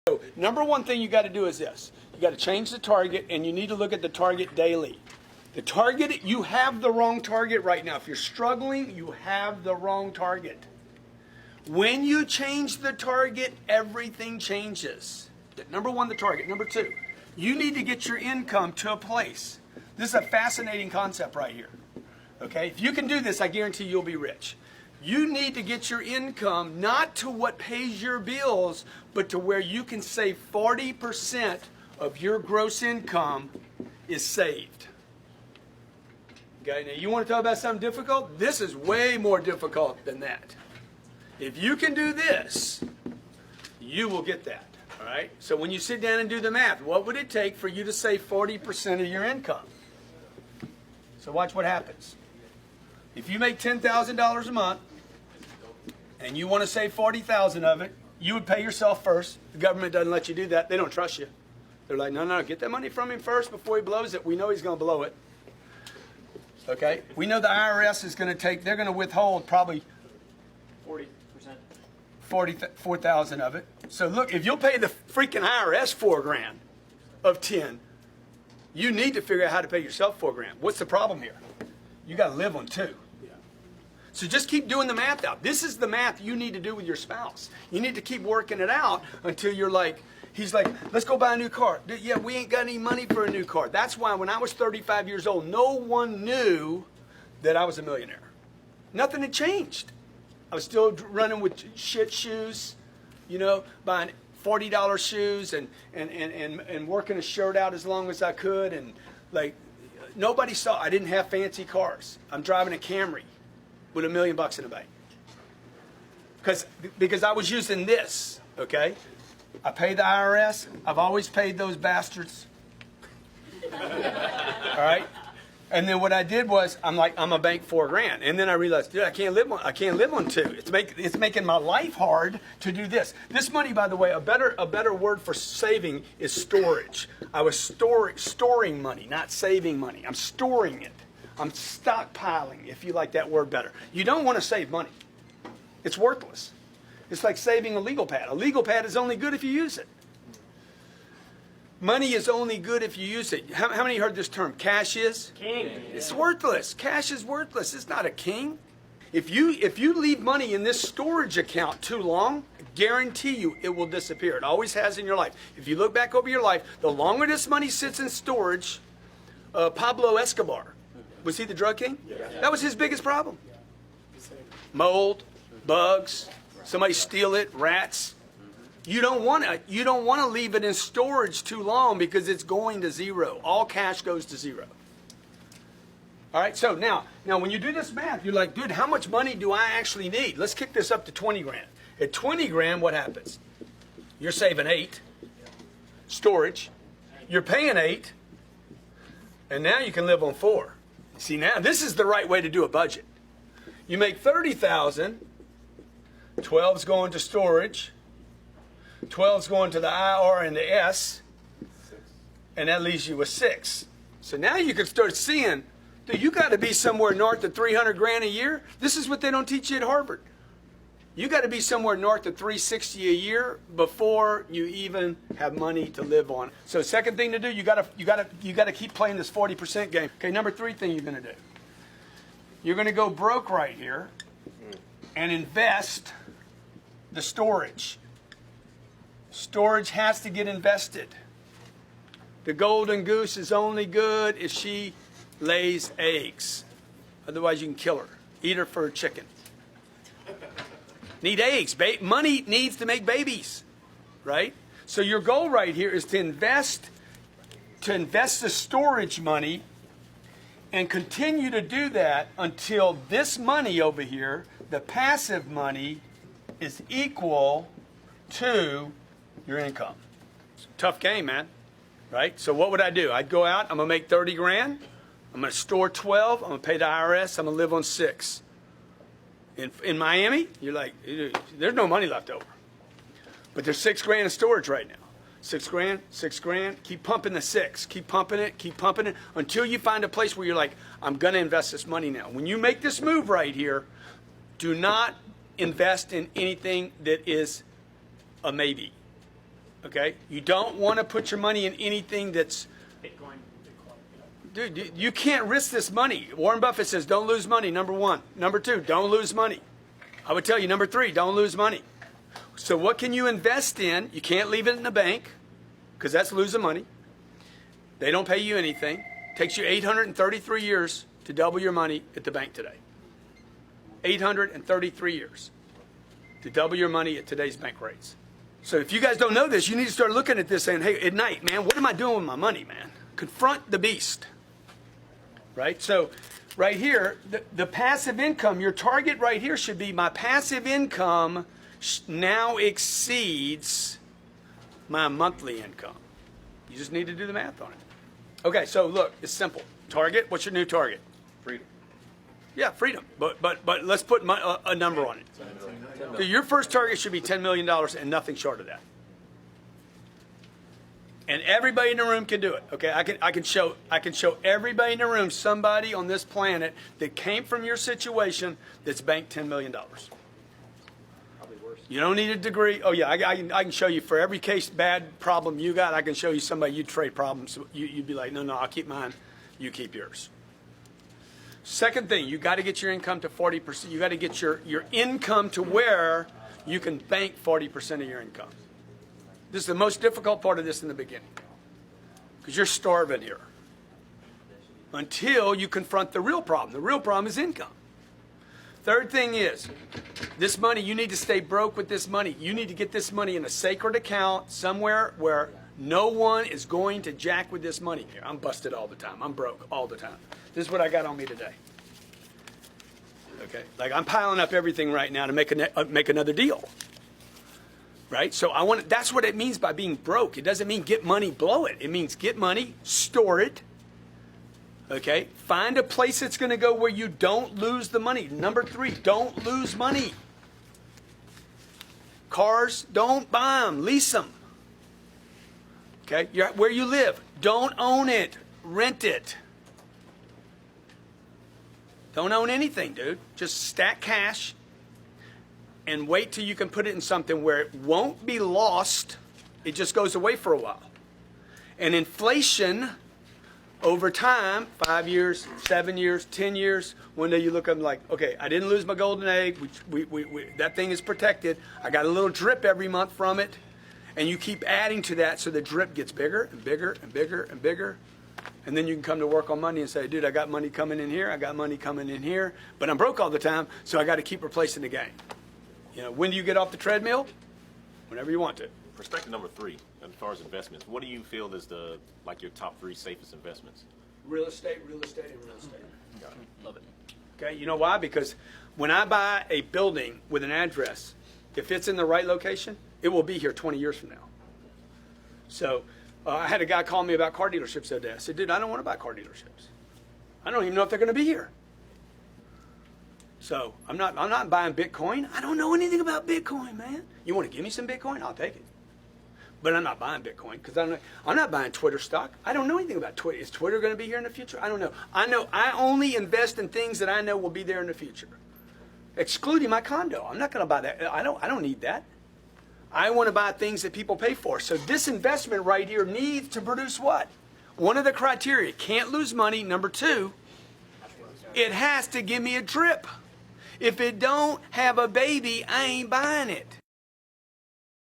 So number one thing you got to do is this. You got to change the target, and you need to look at the target daily. The target, you have the wrong target right now. If you're struggling, you have the wrong target. When you change the target, everything changes. Number one, the target. Number two, you need to get your income to a place. This is a fascinating concept right here. Okay? If you can do this, I guarantee you'll be rich. You need to get your income not to what pays your bills, but to where you can save 40% of your gross income is saved. Okay, now you want to talk about something difficult? This is way more difficult than that. If you can do this, you will get that. All right? So when you sit down and do the math, what would it take for you to save 40% of your income? So watch what happens. If you make $10,000 a month and you want to save $40,000 of it, you would pay yourself first. The government doesn't let you do that. They don't trust you. They're like, no, get that money from him first before he blows it. We know he's going to blow it. Okay? We know the IRS is going to take, they're going to withhold probably 4,000 of it. So look, if you'll pay the freaking IRS $4,000 of 10, you need to figure out how to pay yourself $4,000. What's the problem here? You got to live on 2. So just keep doing the math out. This is the math you need to do with your spouse. You need to keep working it out until you're like, he's like, let's go buy a new car. Yeah, we ain't got any money for a new car. That's why when I was 35 years old, no one knew that I was a millionaire. Nothing had changed. I was still running with shit shoes, you know, buying $40 shoes and working a shirt out as long as I could. And like, nobody saw, I didn't have fancy cars. I'm driving a Camry with $1 million in the bank. Because I was using this, okay? I pay the IRS. I've always paid those bastards. All right? And then what I did was, I'm like, I'm a bank $4,000. And then I realized, dude, I can't live on 2. It's making my life hard to do this. This money, by the way, a better word for saving is storage. I was storing money, not saving money. I'm storing it. I'm stockpiling, if you like that word better. You don't want to save money. It's worthless. It's like saving a legal pad. A legal pad is only good if you use it. Money is only good if you use it. How many heard this term? Cash is? King. It's worthless. Cash is worthless. It's not a king. If you leave money in this storage account too long, guarantee you it will disappear. It always has in your life. If you look back over your life, the longer this money sits in storage, Pablo Escobar, was he the drug king? Yeah. That was his biggest problem. Mold, bugs, somebody steal it, rats. You don't want to leave it in storage too long because it's going to zero. All cash goes to zero. All right, so now when you do this math, you're like, dude, how much money do I actually need? Let's kick this up to $20,000. At $20,000, what happens? You're saving 8. Storage. You're paying 8. And now you can live on 4. See, now this is the right way to do a budget. You make 30,000, 12's going to storage, 12's going to the IR and the S, and that leaves you with 6. So now you can start seeing, dude, you got to be somewhere north of $300,000 a year. This is what they don't teach you at Harvard. You got to be somewhere north of $360,000 a year before you even have money to live on. So second thing to do, you got to keep playing this 40% game. Okay, number 3 thing you're going to do. You're going to go broke right here and invest the storage. Storage has to get invested. The golden goose is only good if she lays eggs. Otherwise you can kill her. Eat her for a chicken. Need eggs. Money needs to make babies, right? So your goal right here is to invest the storage money and continue to do that until this money over here, the passive money, is equal to your income. It's a tough game, man, right? So what would I do? I'd go out. I'm going to make 30 grand. I'm going to store 12. I'm going to pay the IRS. I'm going to live on 6. In Miami, you're like, there's no money left over. But there's $6 grand in storage right now. $6 grand. Keep pumping the 6. Keep pumping it until you find a place where you're like, I'm going to invest this money now. When you make this move right here, do not invest in anything that is a maybe. Okay? You don't want to put your money in anything that's... Bitcoin. Dude, you can't risk this money. Warren Buffett says, don't lose money, number one. Number two, don't lose money. I would tell you, number three, don't lose money. So what can you invest in? You can't leave it in the bank, because that's losing money. They don't pay you anything. It takes you 833 years to double your money at the bank today. 833 years to double your money at today's bank rates. So if you guys don't know this, you need to start looking at this saying, hey, at night, man, what am I doing with my money, man? Confront the beast. Right? So right here, the passive income, your target right here should be my passive income now exceeds my monthly income. You just need to do the math on it. Okay, so look, it's simple. Target, what's your new target? Freedom. Yeah, freedom. But let's put a number on it. So your first target should be $10 million and nothing short of that. And everybody in the room can do it. Okay, I can show everybody in the room somebody on this planet that came from your situation that's banked $10 million. Probably worse. You don't need a degree. Oh yeah, I can show you for every case bad problem you got. I can show you somebody you'd trade problems. You'd be like, no, I'll keep mine. You keep yours. Second thing, you got to get your income to 40%. You got to get your income to where you can bank 40% of your income. This is the most difficult part of this in the beginning, because you're starving here until you confront the real problem. The real problem is income. Third thing is, this money, you need to stay broke with this money. You need to get this money in a sacred account somewhere where no one is going to jack with this money. Here, I'm busted all the time. I'm broke all the time. This is what I got on me today. Okay, like I'm piling up everything right now to make another deal. Right? So that's what it means by being broke. It doesn't mean get money, blow it. It means get money, store it. Okay? Find a place that's going to go where you don't lose the money. Number three, don't lose money. Cars, don't buy them, lease them. Okay? Where you live, don't own it, rent it. Don't own anything, dude. Just stack cash and wait till you can put it in something where it won't be lost. It just goes away for a while. And inflation over time, 5 years, 7 years, 10 years, one day you look up and like, okay, I didn't lose my golden egg. That thing is protected. I got a little drip every month from it. And you keep adding to that so the drip gets bigger and bigger and bigger and bigger. And then you can come to work on Monday and say, dude, I got money coming in here. I got money coming in here. But I'm broke all the time, so I got to keep replacing the gain. You know, when do you get off the treadmill? Whenever you want to. Perspective number three, as far as investments, what do you feel is your top three safest investments? Real estate, and real estate. Got it. Love it. Okay, you know why? Because when I buy a building with an address, if it's in the right location, it will be here 20 years from now. So I had a guy call me about car dealerships the other day. I said, dude, I don't want to buy car dealerships. I don't even know if they're going to be here. So I'm not buying Bitcoin. I don't know anything about Bitcoin, man. You want to give me some Bitcoin? I'll take it. But I'm not buying Bitcoin because I'm not buying Twitter stock. I don't know anything about Twitter. Is Twitter going to be here in the future? I don't know. I only invest in things that I know will be there in the future, excluding my condo. I'm not going to buy that. I don't need that. I want to buy things that people pay for. So this investment right here needs to produce what? One of the criteria: can't lose money. Number two, it has to give me a drip. If it don't have a baby, I ain't buying it.